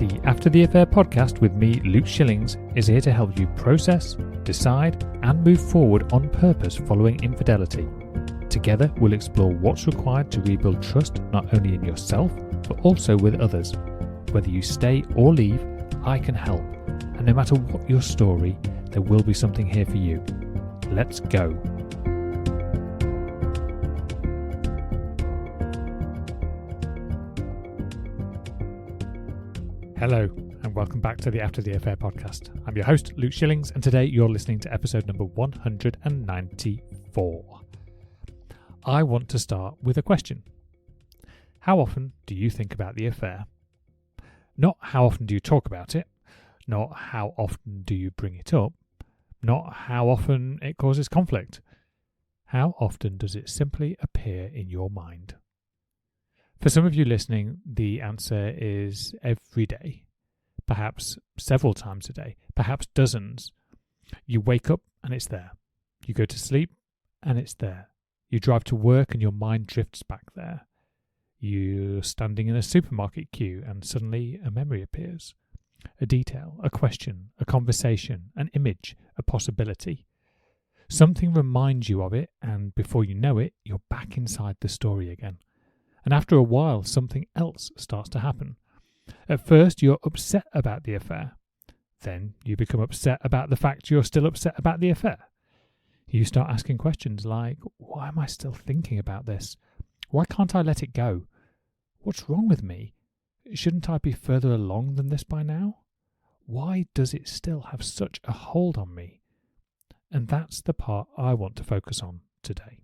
The After the Affair podcast with me, Luke Shillings, is here to help you process, decide, and move forward on purpose following infidelity. Together, we'll explore what's required to rebuild trust not only in yourself, but also with others. Whether you stay or leave, I can help. And no matter what your story, there will be something here for you. Let's go. Hello, and welcome back to the After the Affair podcast. I'm your host, Luke Shillings, and today you're listening to episode number 194. I want to start with a question. How often do you think about the affair? Not how often do you talk about it, not how often do you bring it up, not how often it causes conflict. How often does it simply appear in your mind? For some of you listening, the answer is every day, perhaps several times a day, perhaps dozens. You wake up and it's there. You go to sleep and it's there. You drive to work and your mind drifts back there. You're standing in a supermarket queue and suddenly a memory appears. A detail, a question, a conversation, an image, a possibility. Something reminds you of it, and before you know it, you're back inside the story again. And after a while, something else starts to happen. At first, you're upset about the affair. Then you become upset about the fact you're still upset about the affair. You start asking questions like, why am I still thinking about this? Why can't I let it go? What's wrong with me? Shouldn't I be further along than this by now? Why does it still have such a hold on me? And that's the part I want to focus on today.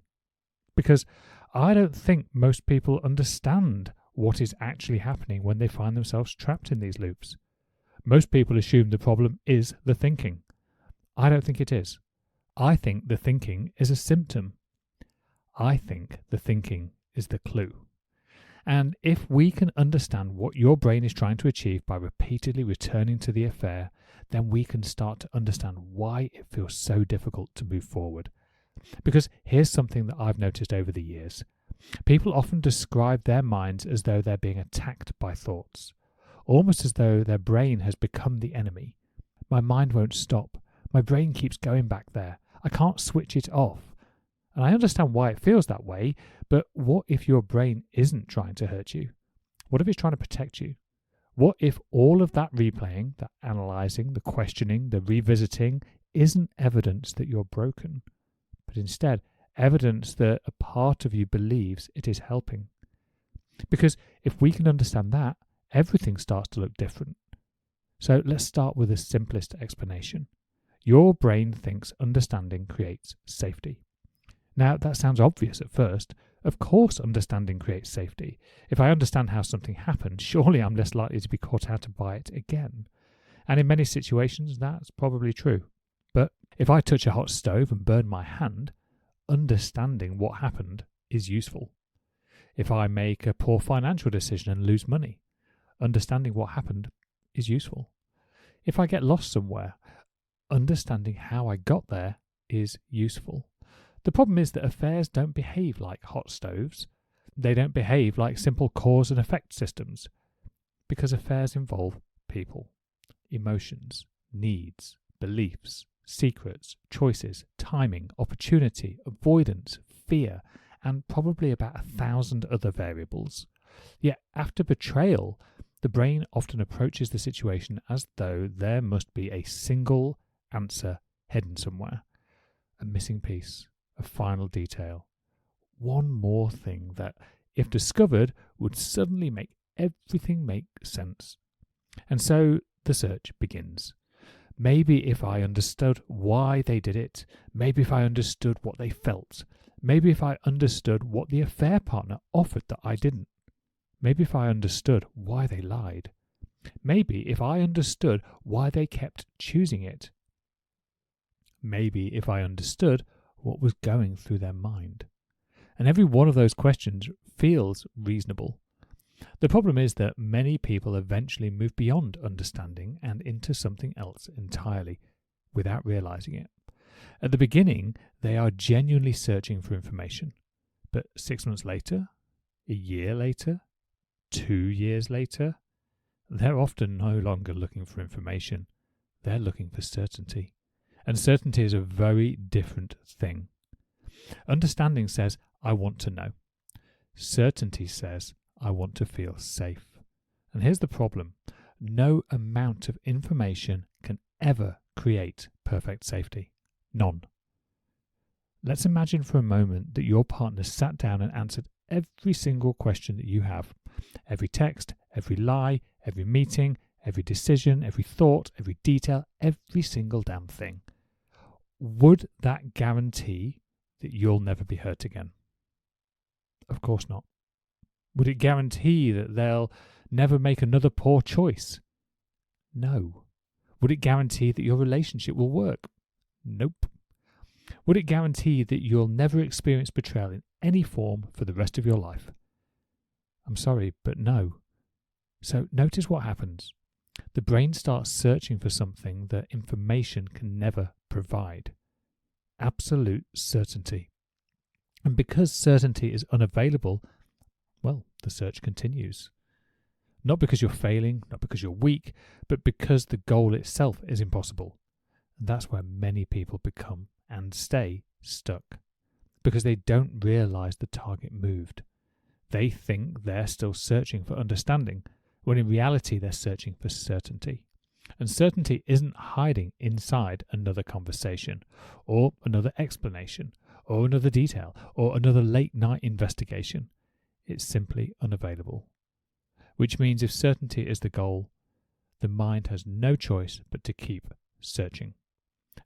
Because I don't think most people understand what is actually happening when they find themselves trapped in these loops. Most people assume the problem is the thinking. I don't think it is. I think the thinking is a symptom. I think the thinking is the clue. And if we can understand what your brain is trying to achieve by repeatedly returning to the affair, then we can start to understand why it feels so difficult to move forward. Because here's something that I've noticed over the years. People often describe their minds as though they're being attacked by thoughts, almost as though their brain has become the enemy. My mind won't stop. My brain keeps going back there. I can't switch it off. And I understand why it feels that way, but what if your brain isn't trying to hurt you? What if it's trying to protect you? What if all of that replaying, that analysing, the questioning, the revisiting isn't evidence that you're broken, but instead evidence that a part of you believes it is helping? Because if we can understand that, everything starts to look different. So let's start with the simplest explanation. Your brain thinks understanding creates safety. Now, that sounds obvious at first. Of course understanding creates safety. If I understand how something happened, surely I'm less likely to be caught out by it again. And in many situations, that's probably true. But if I touch a hot stove and burn my hand, understanding what happened is useful. If I make a poor financial decision and lose money, understanding what happened is useful. If I get lost somewhere, understanding how I got there is useful. The problem is that affairs don't behave like hot stoves. They don't behave like simple cause and effect systems, because affairs involve people, emotions, needs, beliefs, secrets, choices, timing, opportunity, avoidance, fear, and probably about 1,000 other variables. Yet after betrayal, the brain often approaches the situation as though there must be a single answer hidden somewhere. A missing piece, a final detail. One more thing that, if discovered, would suddenly make everything make sense. And so the search begins. Maybe if I understood why they did it, maybe if I understood what they felt, maybe if I understood what the affair partner offered that I didn't, maybe if I understood why they lied, maybe if I understood why they kept choosing it, maybe if I understood what was going through their mind. And every one of those questions feels reasonable. The problem is that many people eventually move beyond understanding and into something else entirely, without realizing it. At the beginning, they are genuinely searching for information. But 6 months later, a year later, 2 years later, they're often no longer looking for information. They're looking for certainty. And certainty is a very different thing. Understanding says, I want to know. Certainty says, I want to feel safe. And here's the problem. No amount of information can ever create perfect safety. None. Let's imagine for a moment that your partner sat down and answered every single question that you have. Every text, every lie, every meeting, every decision, every thought, every detail, every single damn thing. Would that guarantee that you'll never be hurt again? Of course not. Would it guarantee that they'll never make another poor choice? No. Would it guarantee that your relationship will work? Nope. Would it guarantee that you'll never experience betrayal in any form for the rest of your life? I'm sorry, but no. So notice what happens. The brain starts searching for something that information can never provide. Absolute certainty. And because certainty is unavailable, well, the search continues. Not because you're failing, not because you're weak, but because the goal itself is impossible. And that's where many people become and stay stuck. Because they don't realize the target moved. They think they're still searching for understanding, when in reality they're searching for certainty. And certainty isn't hiding inside another conversation, or another explanation, or another detail, or another late night investigation. It's simply unavailable. Which means if certainty is the goal, the mind has no choice but to keep searching.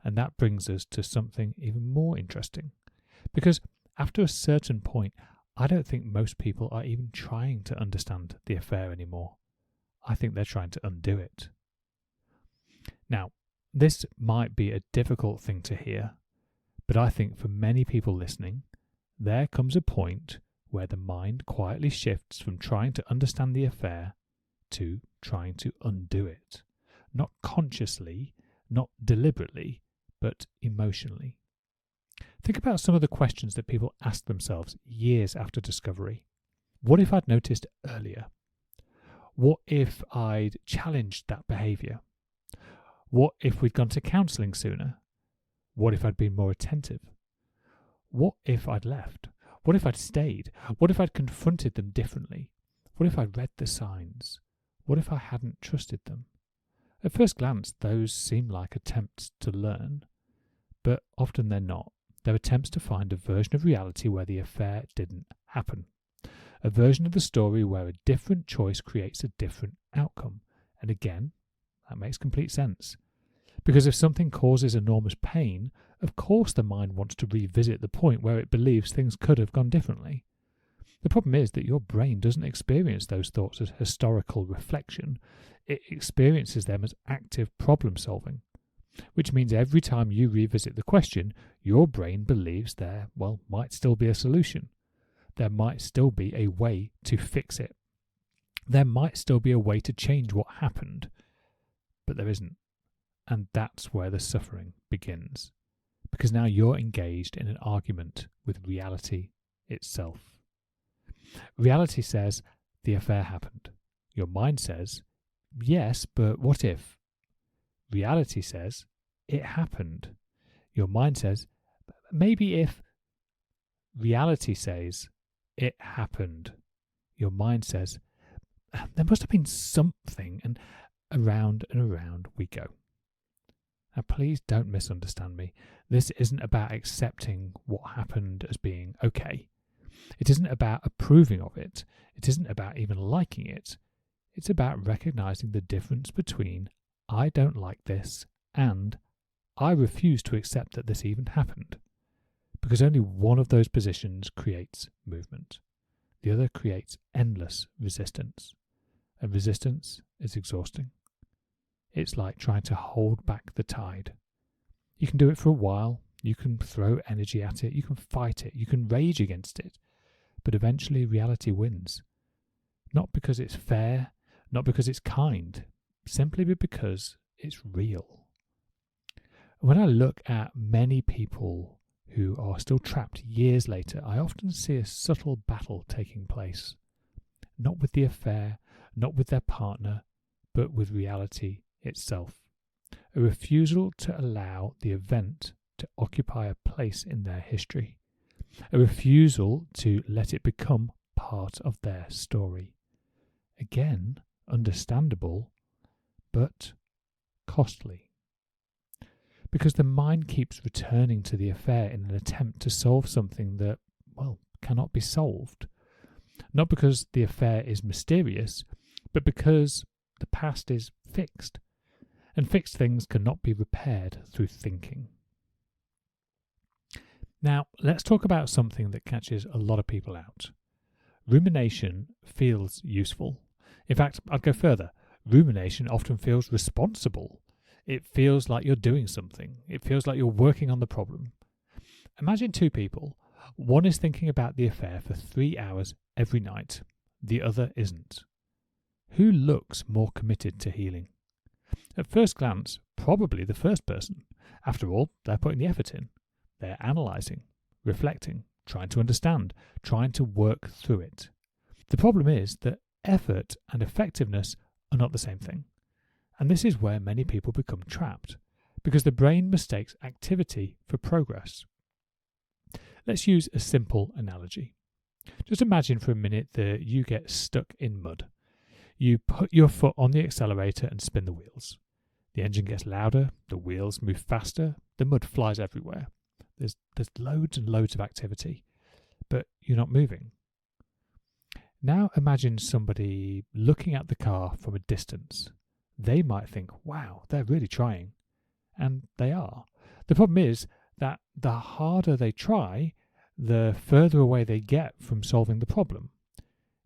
And that brings us to something even more interesting. Because after a certain point, I don't think most people are even trying to understand the affair anymore. I think they're trying to undo it. Now, this might be a difficult thing to hear, but I think for many people listening, there comes a point where the mind quietly shifts from trying to understand the affair to trying to undo it. Not consciously, not deliberately, but emotionally. Think about some of the questions that people ask themselves years after discovery. What if I'd noticed earlier? What if I'd challenged that behaviour? What if we'd gone to counselling sooner? What if I'd been more attentive? What if I'd left? What if I'd stayed? What if I'd confronted them differently? What if I'd read the signs? What if I hadn't trusted them? At first glance, those seem like attempts to learn, but often they're not. They're attempts to find a version of reality where the affair didn't happen. A version of the story where a different choice creates a different outcome. And again, that makes complete sense. Because if something causes enormous pain, of course the mind wants to revisit the point where it believes things could have gone differently. The problem is that your brain doesn't experience those thoughts as historical reflection. It experiences them as active problem solving. Which means every time you revisit the question, your brain believes there, might still be a solution. There might still be a way to fix it. There might still be a way to change what happened. But there isn't. And that's where the suffering begins. Because now you're engaged in an argument with reality itself. Reality says, the affair happened. Your mind says, yes, but what if? Reality says, it happened. Your mind says, maybe if. Reality says, it happened. Your mind says, there must have been something, and around we go. Now, please don't misunderstand me. This isn't about accepting what happened as being okay. It isn't about approving of it. It isn't about even liking it. It's about recognizing the difference between I don't like this and I refuse to accept that this even happened. Because only one of those positions creates movement. The other creates endless resistance. And resistance is exhausting. It's like trying to hold back the tide. You can do it for a while. You can throw energy at it. You can fight it. You can rage against it. But eventually reality wins. Not because it's fair, not because it's kind, simply because it's real. When I look at many people who are still trapped years later, I often see a subtle battle taking place. Not with the affair, not with their partner, but with reality itself. A refusal to allow the event to occupy a place in their history. A refusal to let it become part of their story. Again, understandable, but costly. Because the mind keeps returning to the affair in an attempt to solve something that, cannot be solved. Not because the affair is mysterious, but because the past is fixed, and fixed things cannot be repaired through thinking. Now, let's talk about something that catches a lot of people out. Rumination feels useful. In fact, I'd go further. Rumination often feels responsible. It feels like you're doing something. It feels like you're working on the problem. Imagine two people. One is thinking about the affair for 3 hours every night. The other isn't. Who looks more committed to healing? At first glance, probably the first person. After all, they're putting the effort in. They're analysing, reflecting, trying to understand, trying to work through it. The problem is that effort and effectiveness are not the same thing. And this is where many people become trapped, because the brain mistakes activity for progress. Let's use a simple analogy. Just imagine for a minute that you get stuck in mud. You put your foot on the accelerator and spin the wheels. The engine gets louder, the wheels move faster, the mud flies everywhere. There's loads and loads of activity, but you're not moving. Now imagine somebody looking at the car from a distance. They might think, wow, they're really trying. And they are. The problem is that the harder they try, the further away they get from solving the problem.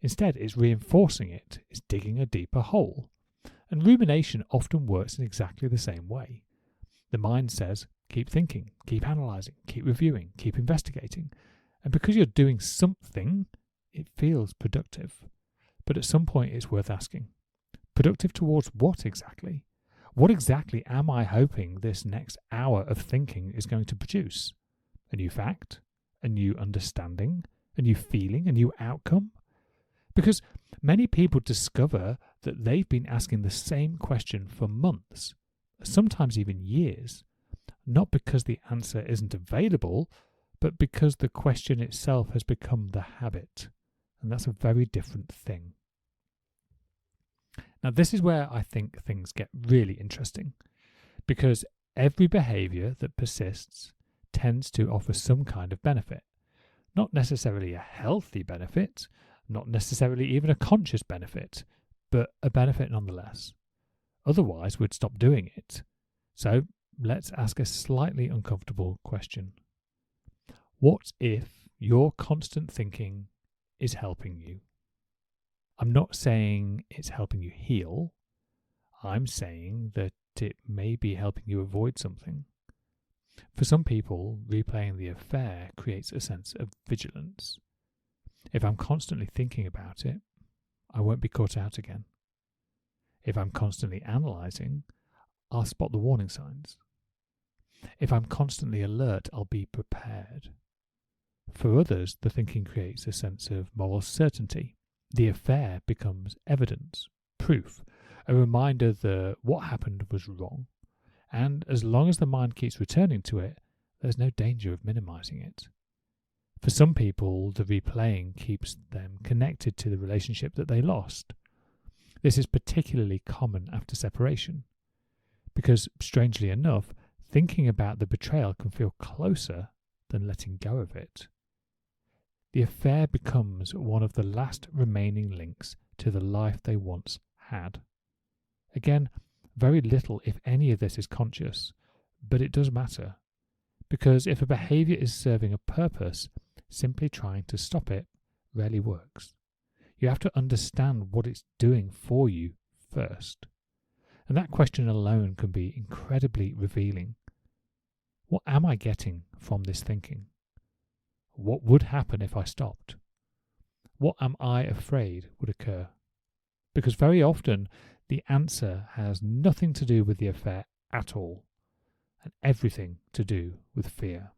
Instead, it's reinforcing it. It's digging a deeper hole. And rumination often works in exactly the same way. The mind says, keep thinking, keep analysing, keep reviewing, keep investigating. And because you're doing something, it feels productive. But at some point, it's worth asking. Productive towards what exactly? What exactly am I hoping this next hour of thinking is going to produce? A new fact? A new understanding? A new feeling? A new outcome? Because many people discover that they've been asking the same question for months, sometimes even years, not because the answer isn't available, but because the question itself has become the habit. And that's a very different thing. Now, this is where I think things get really interesting, because every behaviour that persists tends to offer some kind of benefit. Not necessarily a healthy benefit, not necessarily even a conscious benefit, but a benefit nonetheless. Otherwise, we'd stop doing it. So, let's ask a slightly uncomfortable question. What if your constant thinking is helping you? I'm not saying it's helping you heal. I'm saying that it may be helping you avoid something. For some people, replaying the affair creates a sense of vigilance. If I'm constantly thinking about it, I won't be caught out again. If I'm constantly analysing, I'll spot the warning signs. If I'm constantly alert, I'll be prepared. For others, the thinking creates a sense of moral certainty. The affair becomes evidence, proof, a reminder that what happened was wrong. And as long as the mind keeps returning to it, there's no danger of minimizing it. For some people, the replaying keeps them connected to the relationship that they lost. This is particularly common after separation, because, strangely enough, thinking about the betrayal can feel closer than letting go of it. The affair becomes one of the last remaining links to the life they once had. Again, very little, if any of this is conscious, but it does matter. Because if a behaviour is serving a purpose, simply trying to stop it rarely works. You have to understand what it's doing for you first. And that question alone can be incredibly revealing. What am I getting from this thinking? What would happen if I stopped? What am I afraid would occur? Because very often the answer has nothing to do with the affair at all, and everything to do with fear.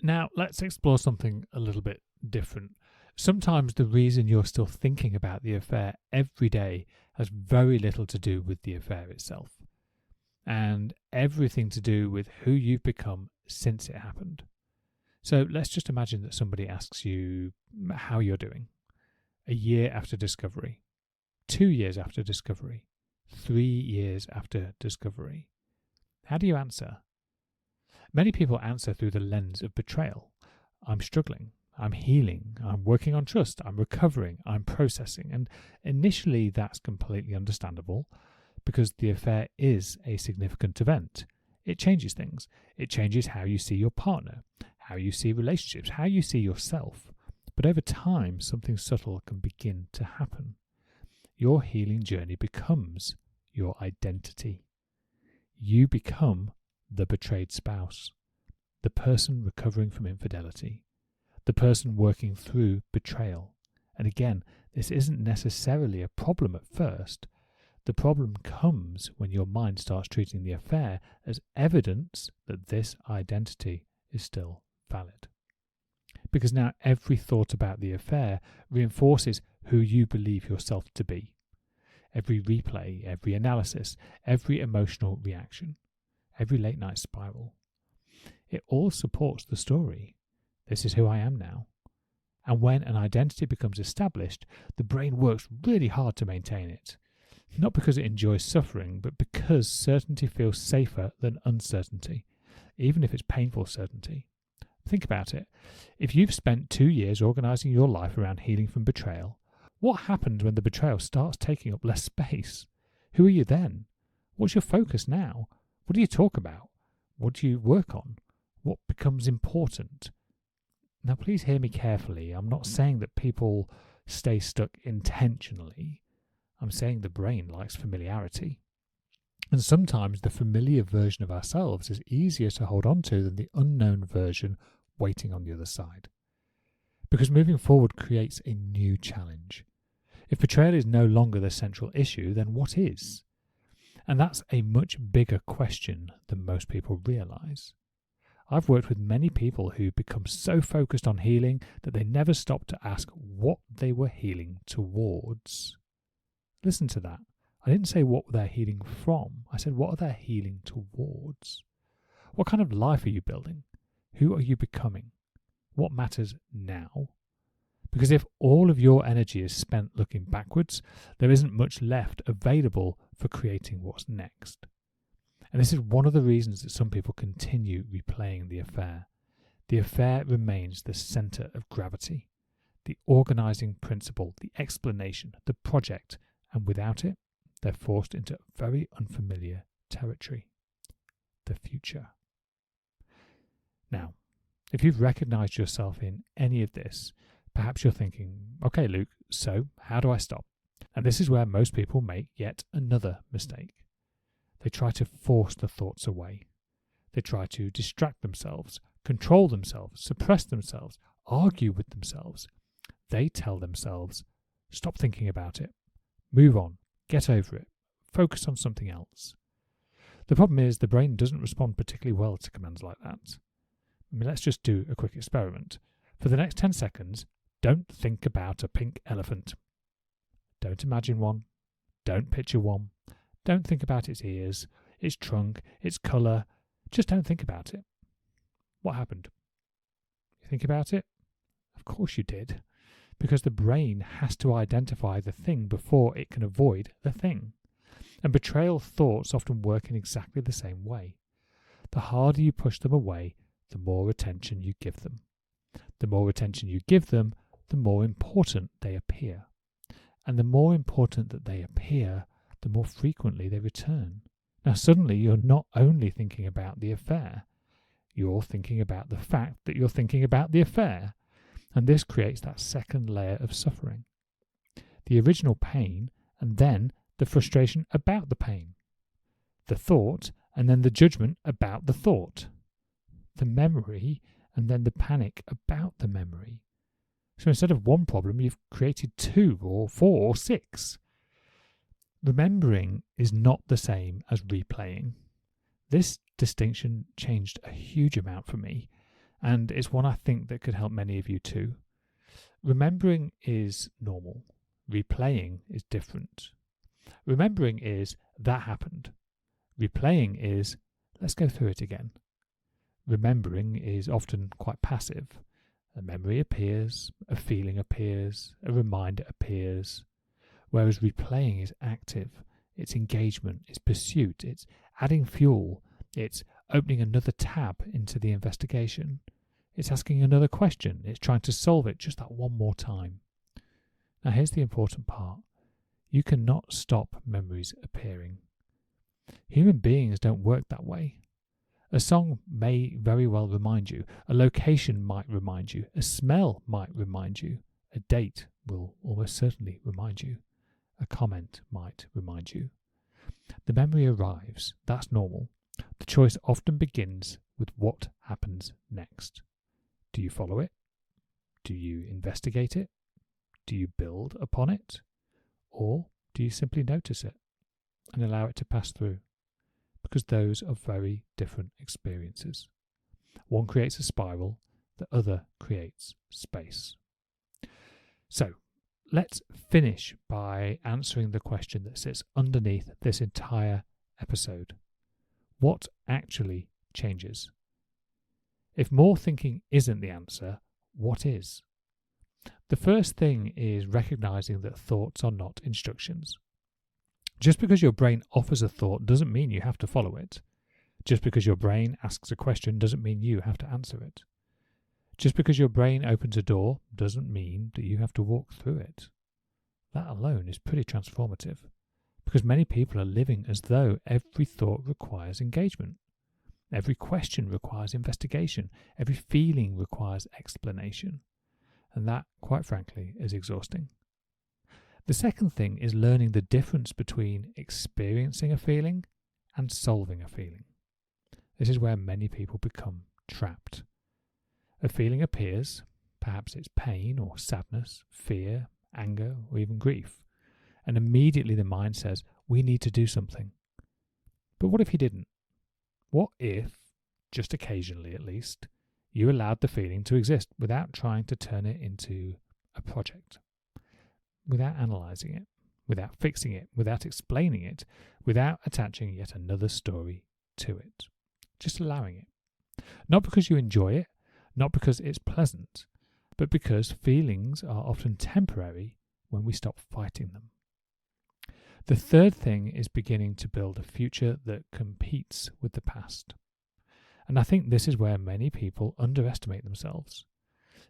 Now, let's explore something a little bit different. Sometimes the reason you're still thinking about the affair every day has very little to do with the affair itself, and everything to do with who you've become since it happened. So let's just imagine that somebody asks you how you're doing a year after discovery, 2 years after discovery, 3 years after discovery. How do you answer? Many people answer through the lens of betrayal. I'm struggling. I'm healing. I'm working on trust. I'm recovering. I'm processing. And initially that's completely understandable because the affair is a significant event. It changes things. It changes how you see your partner, how you see relationships, how you see yourself. But over time, something subtle can begin to happen. Your healing journey becomes your identity. You become the betrayed spouse, the person recovering from infidelity, the person working through betrayal. And again, this isn't necessarily a problem at first. The problem comes when your mind starts treating the affair as evidence that this identity is still valid. Because now every thought about the affair reinforces who you believe yourself to be. Every replay, every analysis, every emotional reaction, every late night spiral. It all supports the story. This is who I am now. And when an identity becomes established, the brain works really hard to maintain it. Not because it enjoys suffering, but because certainty feels safer than uncertainty, even if it's painful certainty. Think about it. If you've spent 2 years organising your life around healing from betrayal, what happens when the betrayal starts taking up less space? Who are you then? What's your focus now? What do you talk about? What do you work on? What becomes important? Now, please hear me carefully. I'm not saying that people stay stuck intentionally. I'm saying the brain likes familiarity. And sometimes the familiar version of ourselves is easier to hold on to than the unknown version waiting on the other side. Because moving forward creates a new challenge. If betrayal is no longer the central issue, then what is? And that's a much bigger question than most people realise. I've worked with many people who become so focused on healing that they never stop to ask what they were healing towards. Listen to that. I didn't say what they're healing from. I said what are they healing towards? What kind of life are you building? Who are you becoming? What matters now? Because if all of your energy is spent looking backwards, there isn't much left available for creating what's next. And this is one of the reasons that some people continue replaying the affair. The affair remains the centre of gravity, the organising principle, the explanation, the project, and without it, they're forced into very unfamiliar territory, the future. Now, if you've recognised yourself in any of this, perhaps you're thinking, okay, Luke, so how do I stop? And this is where most people make yet another mistake. They try to force the thoughts away. They try to distract themselves, control themselves, suppress themselves, argue with themselves. They tell themselves, stop thinking about it, move on, get over it, focus on something else. The problem is the brain doesn't respond particularly well to commands like that. Let's just do a quick experiment. For the next 10 seconds, don't think about a pink elephant. Don't imagine one. Don't picture one. Don't think about its ears, its trunk, its colour. Just don't think about it. What happened? You think about it? Of course you did. Because the brain has to identify the thing before it can avoid the thing. And betrayal thoughts often work in exactly the same way. The harder you push them away, the more attention you give them. The more attention you give them, the more important they appear. And the more important that they appear, the more frequently they return. Now suddenly you're not only thinking about the affair, you're thinking about the fact that you're thinking about the affair. And this creates that second layer of suffering. The original pain and then the frustration about the pain. The thought and then the judgment about the thought. The memory and then the panic about the memory. So instead of one problem, you've created 2 or 4 or 6. Remembering is not the same as replaying. This distinction changed a huge amount for me, and it's one I think that could help many of you too. Remembering is normal. Replaying is different. Remembering is, that happened. Replaying is, let's go through it again. Remembering is often quite passive. A memory appears, a feeling appears, a reminder appears, whereas replaying is active. It's engagement, it's pursuit, it's adding fuel, it's opening another tab into the investigation, it's asking another question, it's trying to solve it just that one more time. Now here's the important part. You cannot stop memories appearing. Human beings don't work that way. A song may very well remind you, a location might remind you, a smell might remind you, a date will almost certainly remind you, a comment might remind you. The memory arrives, that's normal. The choice often begins with what happens next. Do you follow it? Do you investigate it? Do you build upon it? Or do you simply notice it and allow it to pass through? Because those are very different experiences. One creates a spiral, the other creates space. So, let's finish by answering the question that sits underneath this entire episode. What actually changes? If more thinking isn't the answer, what is? The first thing is recognizing that thoughts are not instructions. Just because your brain offers a thought doesn't mean you have to follow it. Just because your brain asks a question doesn't mean you have to answer it. Just because your brain opens a door doesn't mean that you have to walk through it. That alone is pretty transformative, because many people are living as though every thought requires engagement. Every question requires investigation. Every feeling requires explanation. And that, quite frankly, is exhausting. The second thing is learning the difference between experiencing a feeling and solving a feeling. This is where many people become trapped. A feeling appears, perhaps it's pain or sadness, fear, anger, or even grief, and immediately the mind says, we need to do something. But what if you didn't? What if, just occasionally at least, you allowed the feeling to exist without trying to turn it into a project? Without analysing it, without fixing it, without explaining it, without attaching yet another story to it. Just allowing it. Not because you enjoy it, not because it's pleasant, but because feelings are often temporary when we stop fighting them. The third thing is beginning to build a future that competes with the past. And I think this is where many people underestimate themselves.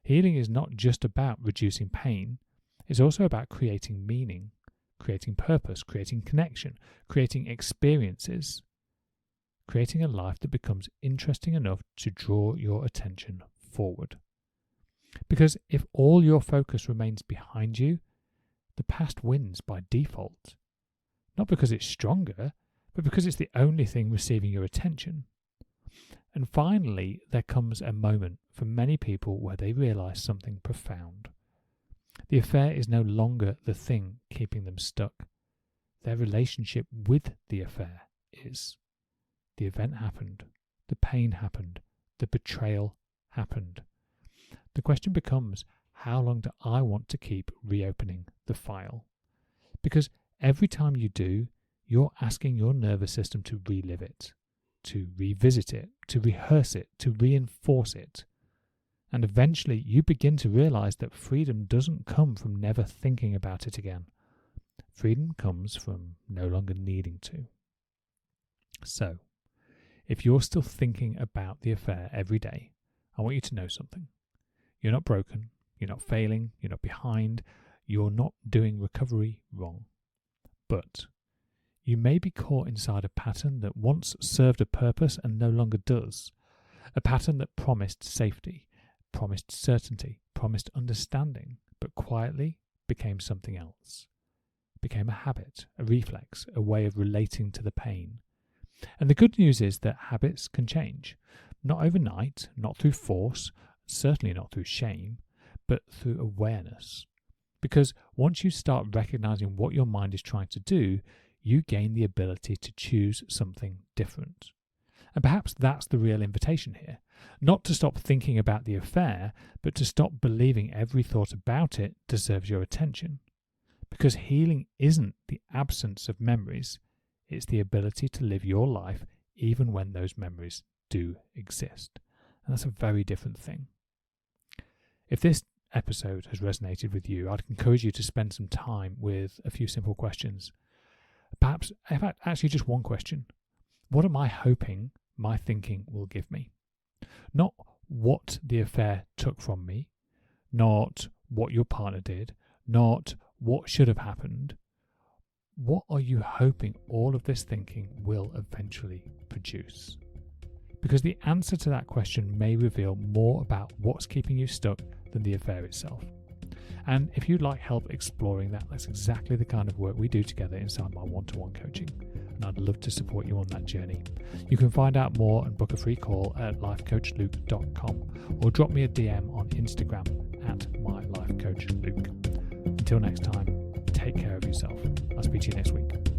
Healing is not just about reducing pain, it's also about creating meaning, creating purpose, creating connection, creating experiences, creating a life that becomes interesting enough to draw your attention forward. Because if all your focus remains behind you, the past wins by default. Not because it's stronger, but because it's the only thing receiving your attention. And finally, there comes a moment for many people where they realise something profound. The affair is no longer the thing keeping them stuck. Their relationship with the affair is. The event happened. The pain happened. The betrayal happened. The question becomes, how long do I want to keep reopening the file? Because every time you do, you're asking your nervous system to relive it, to revisit it, to rehearse it, to reinforce it. And eventually you begin to realize that freedom doesn't come from never thinking about it again. Freedom comes from no longer needing to. So, if you're still thinking about the affair every day, I want you to know something. You're not broken, you're not failing, you're not behind, you're not doing recovery wrong. But you may be caught inside a pattern that once served a purpose and no longer does. A pattern that promised safety, promised certainty, promised understanding, but quietly became something else. Became a habit, a reflex, a way of relating to the pain. And the good news is that habits can change. Not overnight, not through force, certainly not through shame, but through awareness. Because once you start recognizing what your mind is trying to do, you gain the ability to choose something different. And perhaps that's the real invitation here. Not to stop thinking about the affair, but to stop believing every thought about it deserves your attention. Because healing isn't the absence of memories, it's the ability to live your life even when those memories do exist. And that's a very different thing. If this episode has resonated with you, I'd encourage you to spend some time with a few simple questions. Perhaps, in fact, actually just one question. What am I hoping my thinking will give me? Not what the affair took from me, not what your partner did, not what should have happened. What are you hoping all of this thinking will eventually produce? Because the answer to that question may reveal more about what's keeping you stuck than the affair itself. And if you'd like help exploring that, that's exactly the kind of work we do together inside my one-to-one coaching. And I'd love to support you on that journey. You can find out more and book a free call at lifecoachluke.com or drop me a DM on Instagram at mylifecoachluke. Until next time, take care of yourself. I'll speak to you next week.